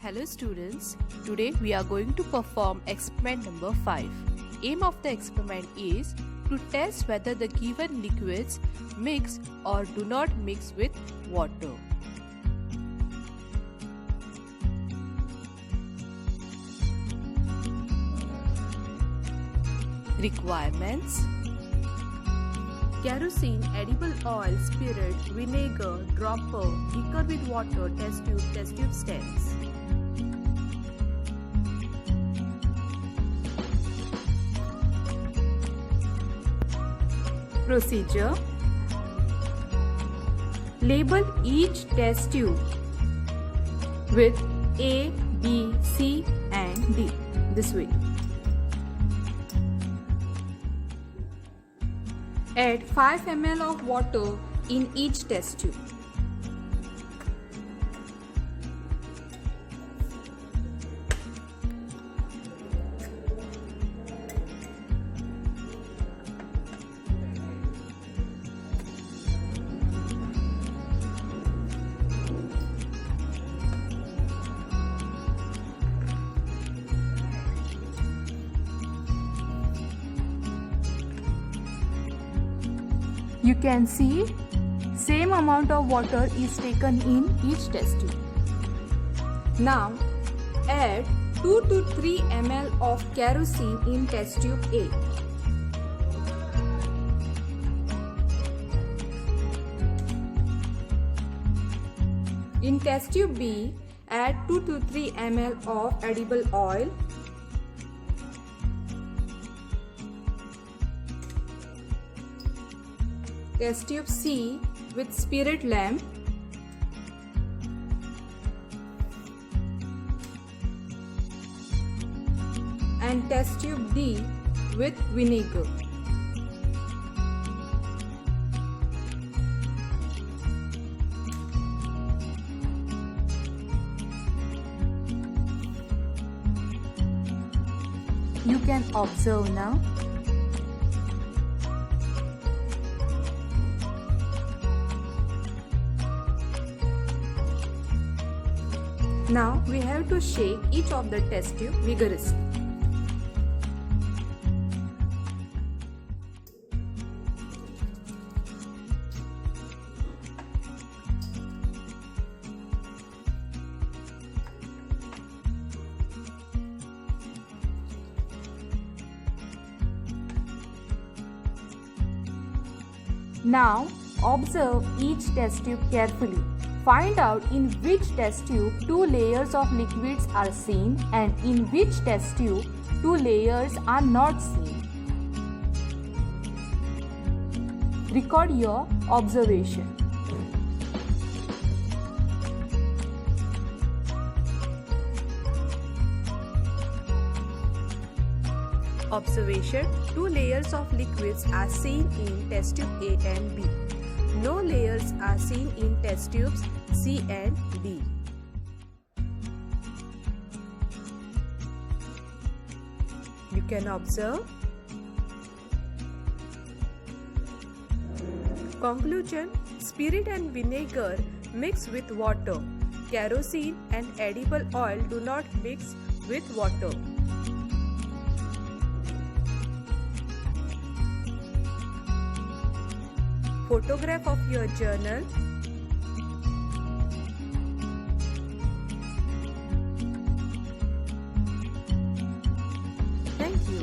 Hello students, today we are going to perform experiment number 5. Aim of the experiment is to test whether the given liquids mix or do not mix with water. Requirements: kerosene, edible oil, spirit, vinegar, dropper, beaker with water, test tube stands. Procedure: label each test tube with A, B, C and D this way. Add 5 ml of water in each test tube. You can see same amount of water is taken in each test tube. Now add 2 to 3 ml of kerosene in test tube A. In test tube B, add 2 to 3 ml of edible oil. Test tube C with spirit lamp. And test tube D with vinegar. You can observe now. Now we have to shake each of the test tube vigorously. Now observe each test tube carefully. Find out in which test tube 2 layers of liquids are seen and in which test tube 2 layers are not seen. Record your observation. Observation: 2 layers of liquids are seen in test tube A and B. No layers are seen in test tubes C and D. You can observe. Conclusion: spirit and vinegar mix with water. Kerosene and edible oil do not mix with water. Photograph of your journal. Thank you.